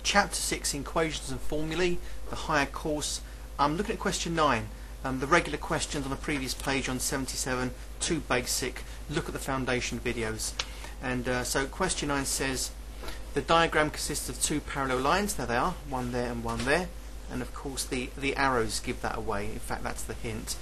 Chapter 6, Equations and Formulae, the higher course. I'm looking at question 9. The regular questions on the previous page on 77, too basic. Look at the foundation videos. And so question 9 says, the diagram consists of two parallel lines. There they are, one there and one there. And of course the arrows give that away. In fact, that's the hint.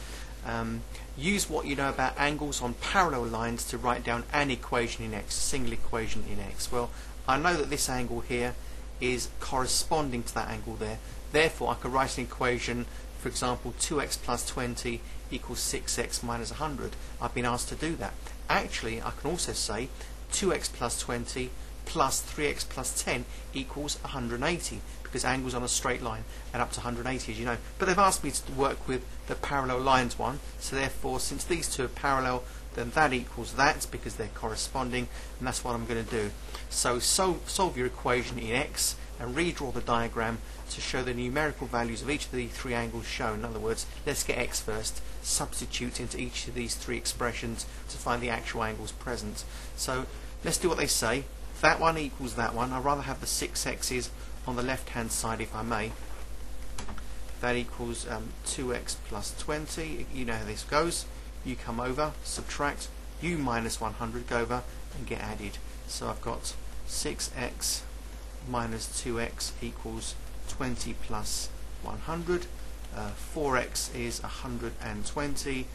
Use what you know about angles on parallel lines to write down an equation in x, a single equation in x. Well, I know that this angle here is corresponding to that angle there. Therefore, I could write an equation, for example, 2x plus 20 equals 6x minus 100. I've been asked to do that. Actually, I can also say 2x plus 20 plus 3x plus 10 equals 180, because angles on a straight line add up to 180, as you know. But they've asked me to work with the parallel lines one, so therefore, since these two are parallel, then that equals that, because they're corresponding, and that's what I'm going to do. So solve your equation in x and redraw the diagram to show the numerical values of each of the three angles shown. In other words, let's get x first, substitute into each of these three expressions to find the actual angles present. So let's do what they say. That one equals that one. I'd rather have the 6x's on the left hand side, if I may. That equals 2x plus 20. You know how this goes. You come over, subtract, you minus 100, go over and get added. So I've got 6x minus 2x equals 20 plus 100. 4x is 120.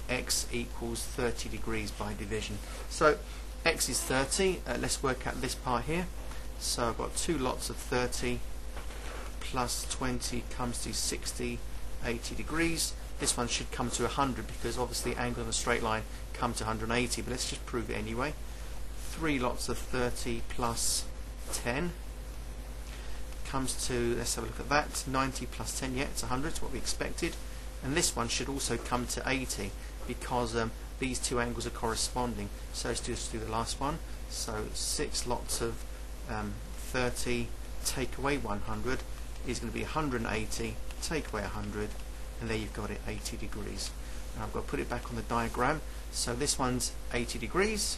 X equals 30 degrees by division. So x is 30. Let's work out this part here. So I've got two lots of 30 plus 20 comes to 60, 80 degrees. This one should come to 100, because obviously angles on a straight line come to 180, but let's just prove it anyway. 3 lots of 30 plus 10 comes to, let's have a look at that, 90 plus 10, yeah, it's 100, it's what we expected. And this one should also come to 80, because these two angles are corresponding. So let's just do the last one. So 6 lots of 30 take away 100 is going to be 180, take away 100, and there you've got it, 80 degrees. And I've got to put it back on the diagram. So this one's 80 degrees,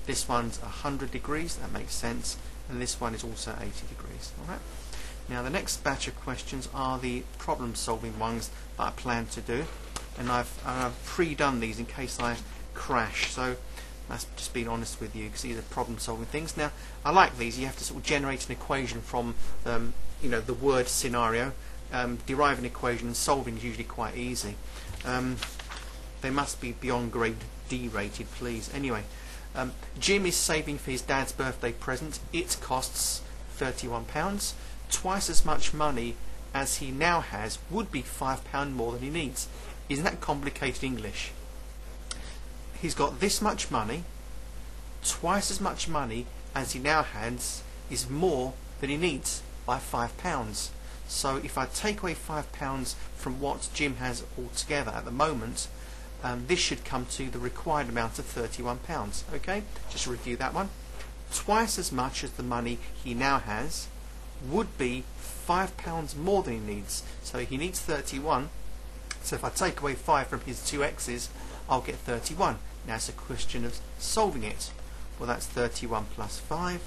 this one's 100 degrees, that makes sense, and this one is also 80 degrees. Alright. Now the next batch of questions are the problem solving ones that I plan to do, and I've pre-done these in case I crash, so that's just being honest with you, because these are problem solving things. Now I like these. You have to sort of generate an equation from the word scenario. Derive an equation, and solving is usually quite easy. They must be beyond grade D rated, please. Anyway, Jim is saving for his dad's birthday present. It costs £31. Twice as much money as he now has would be £5 more than he needs. Isn't that complicated English? He's got this much money. Twice as much money as he now has is more than he needs by £5. So if I take away £5 from what Jim has altogether at the moment, this should come to the required amount of £31. Okay, just review that one. Twice as much as the money he now has would be £5 more than he needs. So he needs 31. So if I take away 5 from his two x's, I'll get 31. Now it's a question of solving it. Well, that's 31 plus 5.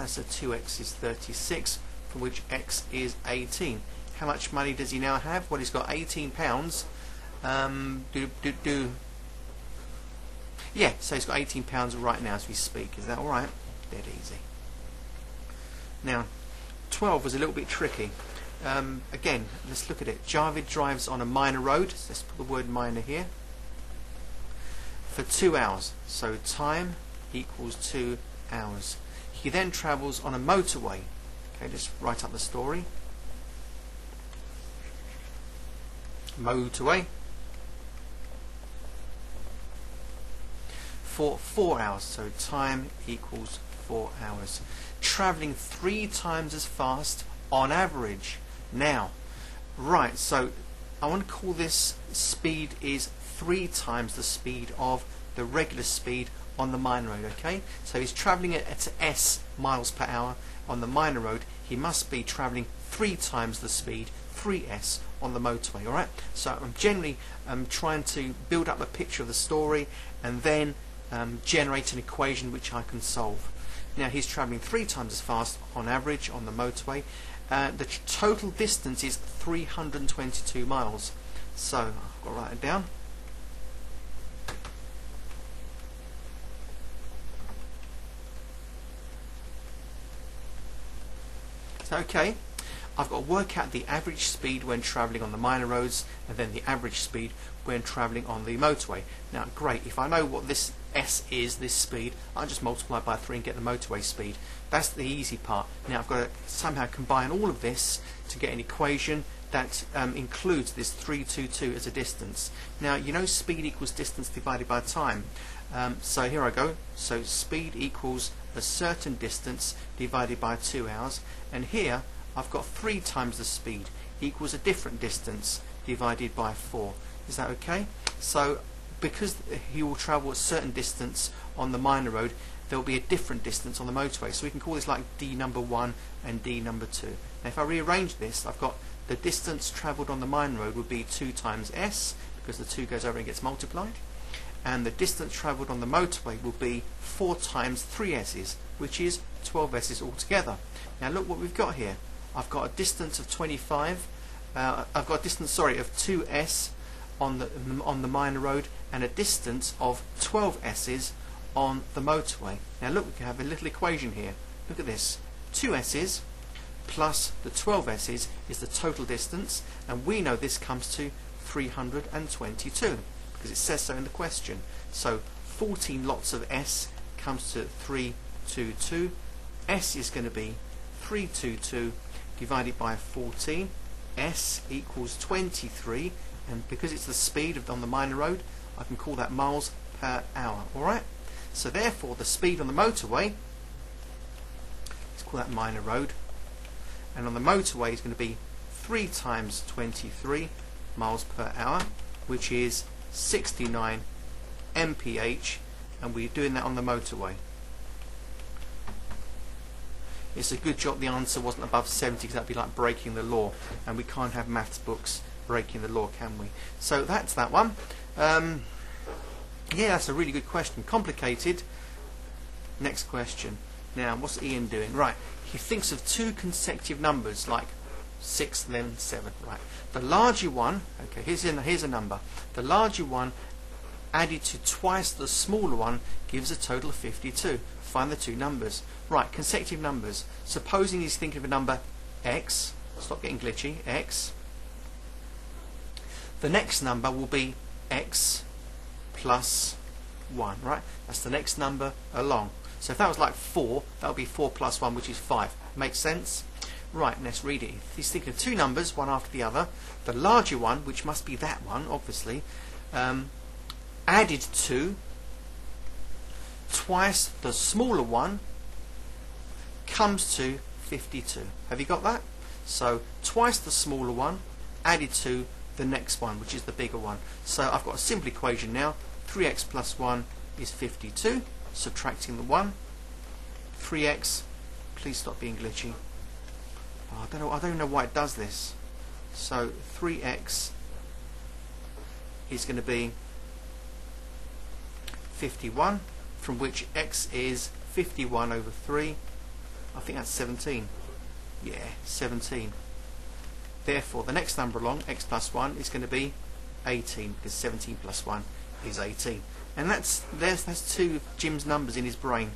So 2x is 36, from which x is 18. How much money does he now have? Well, he's got £18. Yeah, so he's got £18 right now as we speak. Is that alright? Dead easy. Now, 12 was a little bit tricky. Again, let's look at it. Javid drives on a minor road. So let's put the word minor here. For 2 hours. So time equals 2 hours. He then travels on a motorway. Okay, just write up the story. Motorway. For 4 hours. So time equals 4 hours. Travelling 3 times as fast on average. Now, right, so I want to call this speed is 3 times the speed of the regular speed on the minor road, okay? So he's travelling at s miles per hour on the minor road. He must be travelling 3 times the speed, 3s, on the motorway, alright? So I'm generally trying to build up a picture of the story and then generate an equation which I can solve. Now he's travelling 3 times as fast on average on the motorway. The total distance is 322 miles. So I've got to write it down. So okay, I've got to work out the average speed when travelling on the minor roads and then the average speed when travelling on the motorway. Now great, if I know what this S is, this speed, I'll just multiply by 3 and get the motorway speed. That's the easy part. Now I've got to somehow combine all of this to get an equation that includes this 322 as a distance. Now you know speed equals distance divided by time. So here I go. So speed equals a certain distance divided by 2 hours, and here I've got 3 times the speed equals a different distance divided by 4. Is that okay? So because he will travel a certain distance on the minor road, there will be a different distance on the motorway. So we can call this like D number 1 and D number 2. Now if I rearrange this, I've got the distance travelled on the minor road would be 2 times S, because the 2 goes over and gets multiplied. And the distance travelled on the motorway will be 4 times 3 S's, which is 12 S's altogether. Now look what we've got here. I've got a distance of 25. I've got a distance, sorry, of 2S on the minor road and a distance of 12 S's on the motorway. Now look, we can have a little equation here. Look at this. 2 S's plus the 12 S's is the total distance, and we know this comes to 322 because it says so in the question. So 14 lots of S comes to 322. S is going to be 322 divided by 14. S equals 23, and because it's the speed on the minor road, I can call that miles per hour. Alright? So therefore the speed on the motorway, let's call that minor road, and on the motorway is going to be 3 times 23 miles per hour, which is 69 mph, and we're doing that on the motorway. It's a good job the answer wasn't above 70, because that would be like breaking the law, and we can't have maths books breaking the law, can we? So that's that one. Yeah, that's a really good question. Complicated. Next question. Now, what's Ian doing? Right, he thinks of 2 consecutive numbers, like 6 then 7. Right, the larger one, okay, here's a number. The larger one added to twice the smaller one gives a total of 52. Find the 2 numbers. Right, consecutive numbers. Supposing he's thinking of a number x, stop getting glitchy, x. The next number will be x plus 1, right? That's the next number along. So if that was like 4, that would be 4 plus 1, which is 5. Makes sense? Right, let's read it. He's thinking of 2 numbers, one after the other. The larger one, which must be that one, obviously, added to twice the smaller one comes to 52. Have you got that? So twice the smaller one added to the next one, which is the bigger one. So I've got a simple equation now. 3x plus 1 is 52. Subtracting the 1. 3x, please stop being glitchy. Oh, I don't know why it does this. So 3x is going to be 51, from which x is 51 over 3. I think that's 17. Yeah, 17. Therefore, the next number along, x plus 1, is going to be 18, because 17 plus 1 is 18. And that's 2 of Jim's numbers in his brain.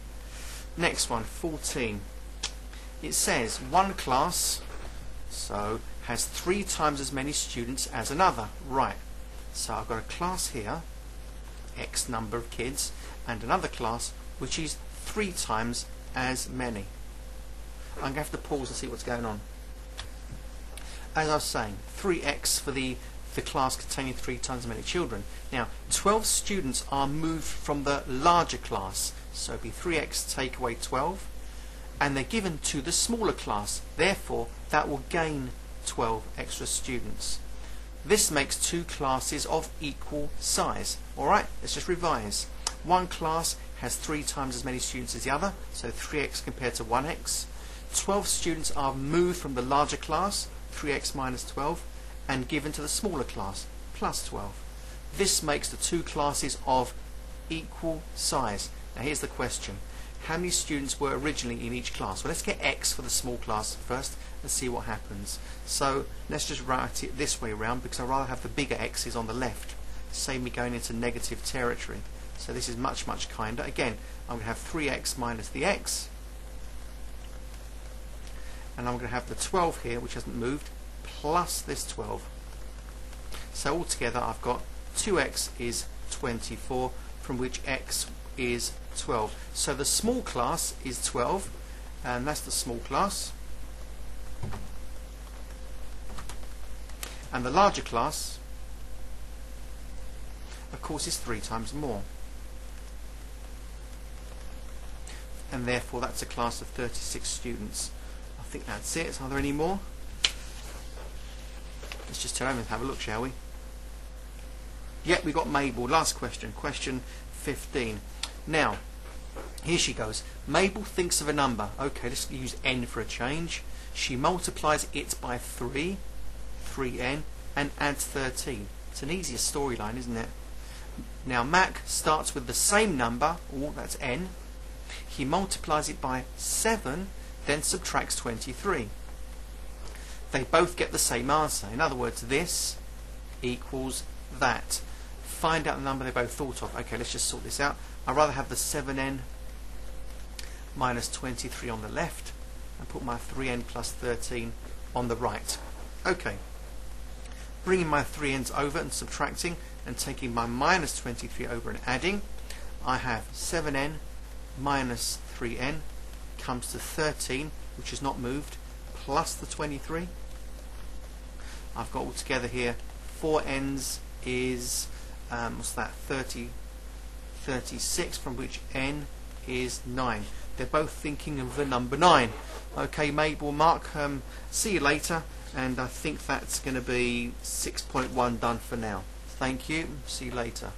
Next one, 14. It says one class, so has 3 times as many students as another. Right. So I've got a class here, X number of kids, and another class which is 3 times as many. I'm going to have to pause and see what's going on. As I was saying, 3x for the class containing 3 times as many children. Now, 12 students are moved from the larger class, so it'd be 3x take away 12, and they're given to the smaller class. Therefore, that will gain 12 extra students. This makes 2 classes of equal size. Alright, let's just revise. One class has 3 times as many students as the other, so 3x compared to 1x. 12 students are moved from the larger class, 3x minus 12, and given to the smaller class, plus 12. This makes the 2 classes of equal size. Now here's the question. how many students were originally in each class. Well, let's get x for the small class first and see what happens. So let's just write it this way around, because I'd rather have the bigger x's on the left, save me going into negative territory. So this is much kinder. Again, I'm going to have 3x minus the x, and I'm going to have the 12 here, which hasn't moved, plus this 12. So altogether I've got 2x is 24, from which x is 12. So the small class is 12, and that's the small class. And the larger class, of course, is 3 times more. And therefore that's a class of 36 students. I think that's it. Are there any more? Let's just turn over and have a look, shall we? Yep, we got Mabel. Last question. Question 15. Now, here she goes. Mabel thinks of a number. Okay, let's use n for a change. She multiplies it by 3, 3n, and adds 13. It's an easier storyline, isn't it? Now, Mac starts with the same number, that's n. He multiplies it by 7, then subtracts 23. They both get the same answer. In other words, this equals that. Find out the number they both thought of. Okay, let's just sort this out. I'd rather have the 7n minus 23 on the left and put my 3n plus 13 on the right. Okay. Bringing my 3n's over and subtracting, and taking my minus 23 over and adding, I have 7n minus 3n comes to 13, which has not moved, plus the 23. I've got altogether here 4n's is what's that, 36, from which n is 9. They're both thinking of the number 9. Okay, Mabel, Mark, see you later, and I think that's going to be 6.1 done for now. Thank you, see you later.